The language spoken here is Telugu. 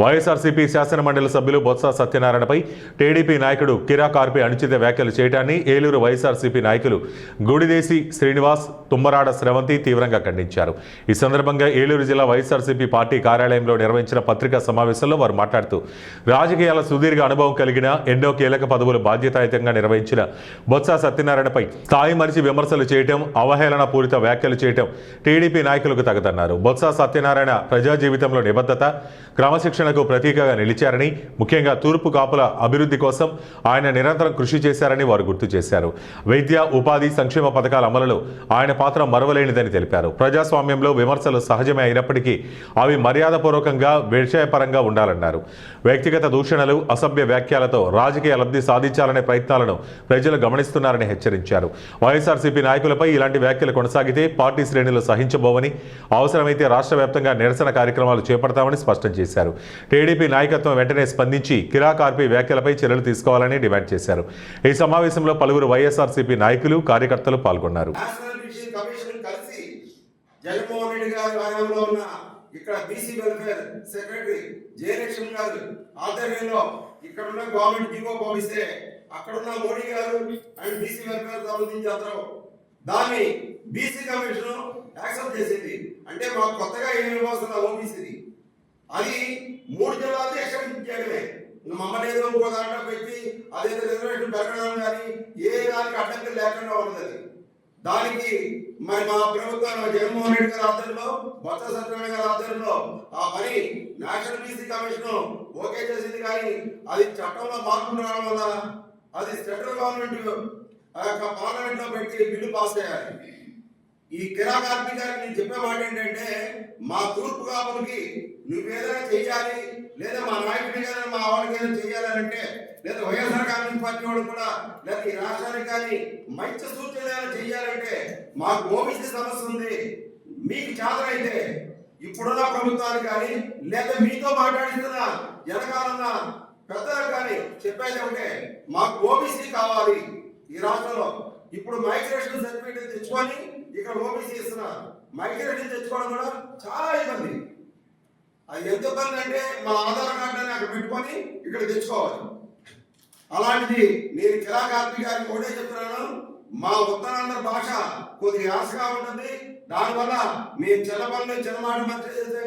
వైఎస్ఆర్సీపీ శాసనమండలి సభ్యులు బొత్స సత్యనారాయణపై టీడీపీ నాయకుడు కిరా కార్పి అనుచిత వ్యాఖ్యలు చేయడాన్ని ఏలూరు వైఎస్ఆర్సీపీ నాయకులు గుడిదేశి శ్రీనివాస్, తుమ్మరాడ స్రవంతి తీవ్రంగా ఖండించారు. ఈ సందర్భంగా ఏలూరు జిల్లా వైఎస్ఆర్సీపీ పార్టీ కార్యాలయంలో నిర్వహించిన పత్రికా సమావేశంలో వారు మాట్లాడుతూ, రాజకీయాల సుదీర్ఘ అనుభవం కలిగిన, ఎన్నో కీలక పదవులు బాధ్యతాయుతంగా నిర్వహించిన బొత్స సత్యనారాయణపై స్థాయి మరిచి విమర్శలు చేయడం, అవహేళన పూరిత వ్యాఖ్యలు చేయడం టీడీపీ నాయకులకు తగదన్నారు. బొత్స సత్యనారాయణ ప్రజా జీవితంలో నిబద్ధత, క్రమశిక్షణకు ప్రతీకగా నిలిచారని, ముఖ్యంగా తూర్పు కాపుల అభివృద్ధి కోసం ఆయన నిరంతరం కృషి చేశారని వారు గుర్తు చేశారు. వైద్య, ఉపాధి, సంక్షేమ పథకాల అమలులో ఆయన పాత్ర మరువలేనిదని తెలిపారు. ప్రజాస్వామ్యంలో విమర్శలు సహజమే అయినప్పటికీ అవి మర్యాదపూర్వకంగా, విషయపరంగా ఉండాలన్నారు. వ్యక్తిగత దూషణలు, అసభ్య వ్యాఖ్యలతో రాజకీయ లబ్ధి సాధించాలనే ప్రయత్నాలను ప్రజలు గమనిస్తున్నారని హెచ్చరించారు. వైఎస్ఆర్సీపీ నాయకులపై ఇలాంటి వ్యాఖ్యలు కొనసాగితే పార్టీ శ్రేణులు సహించబోవని, అవసరమైతే రాష్ట్ర వ్యాప్తంగా నిరసన కార్యక్రమాలు చేపడతామని స్పష్టం చేశారు. టీడీపీ నాయకత్వం వెంటనే స్పందించి కిరా కార్పి వ్యాఖ్యలపై చర్యలు తీసుకోవాలని డిమాండ్ చేశారు. ఈ సమావేశంలో పలువురు వైఎస్ఆర్సీపీ నాయకులు, కార్యకర్తలు పాల్గొన్నారు. ఇక్కడ బీసీ వెల్ఫేర్ సెక్రటరీ జయలక్ష్మి గారు ఆధ్వర్యంలో ఇక్కడ ఉన్న గవర్నమెంట్ జీవో పంపిస్తే అక్కడున్న మోడీ గారు అండ్ బీసీ వెల్ఫేర్ సంబంధించి అందరూ దాన్ని బీసీ కమిషన్ యాక్సెప్ట్ చేసింది. అంటే మాకు కొత్తగా ఏమి ఇవ్వాల్సిన ఓబీసీది అది 3 జిల్లాల్లో ఎక్స్టెండ్ చేయడమే. మమ్మల్ని ఏదో ఇంకో దాంట్లో పెట్టి అదేదో రిజర్వేషన్ పెరగడం కానీ ఏ దానికి అడ్డంకి లేకుండా ఉన్నది. దానికి మరి మా ప్రభుత్వం జగన్మోహన్ రెడ్డి గారి ఆధ్వర్యంలో, బొత్స సత్యనారాయణ గారి ఆధ్వర్యంలో ఆ పని నేషనల్ బీసీ కమిషన్ ఓకే చేసింది. కానీ అది చట్టంలో మార్పులు రావడం వల్ల అది సెంట్రల్ గవర్నమెంట్ పార్లమెంట్ లో పెట్టి బిల్లు పాస్ చేయాలి. ఈ కిరా కార్పి గారికి నేను చెప్పే మాట ఏంటంటే, మా తూర్పు కాపులకి నువ్వేదైనా చెయ్యాలి, లేదా మా నాయకుడి కానీ మా వాళ్ళకి ఏదైనా చెయ్యాలంటే, లేదా వైఎస్ఆర్ కాంగ్రెస్ పార్టీ వాడు కూడా, లేదా ఈ రాష్ట్రానికి కానీ మంచి సూచనలు ఏమైనా చెయ్యాలంటే మాకు ఓబీసీ సమస్య ఉంది. మీకు చేతనైతే ఇప్పుడున్న ప్రభుత్వానికి కానీ, లేదా మీతో మాట్లాడిస్తున్న జనకాలన్న పెద్దలకు కానీ చెప్పేది ఉంటే మాకు ఓబీసీ కావాలి. ఈ రాష్ట్రంలో ఇప్పుడు మైగ్రేషన్ సర్టిఫికేట్ తెచ్చుకొని ఇక్కడ ఓబీసీ ఇస్తున్నారు. మైగ్రేషన్ తెచ్చుకోవడం కూడా చాలా ఇబ్బంది. అది ఎంత ఇబ్బంది అంటే మా ఆధార్ కార్డు అక్కడ పెట్టుకొని ఇక్కడ తెచ్చుకోవాలి. అలాంటిది నేను కిరా కార్పి గారికి ఒకటే చెప్తున్నాను, మా ఉత్తరాంధ్ర భాష కొద్దిగా యాసగా ఉంటుంది. దానివల్ల మేము చిన్నపల్లి చిన్నమాట మంత్రి చేసే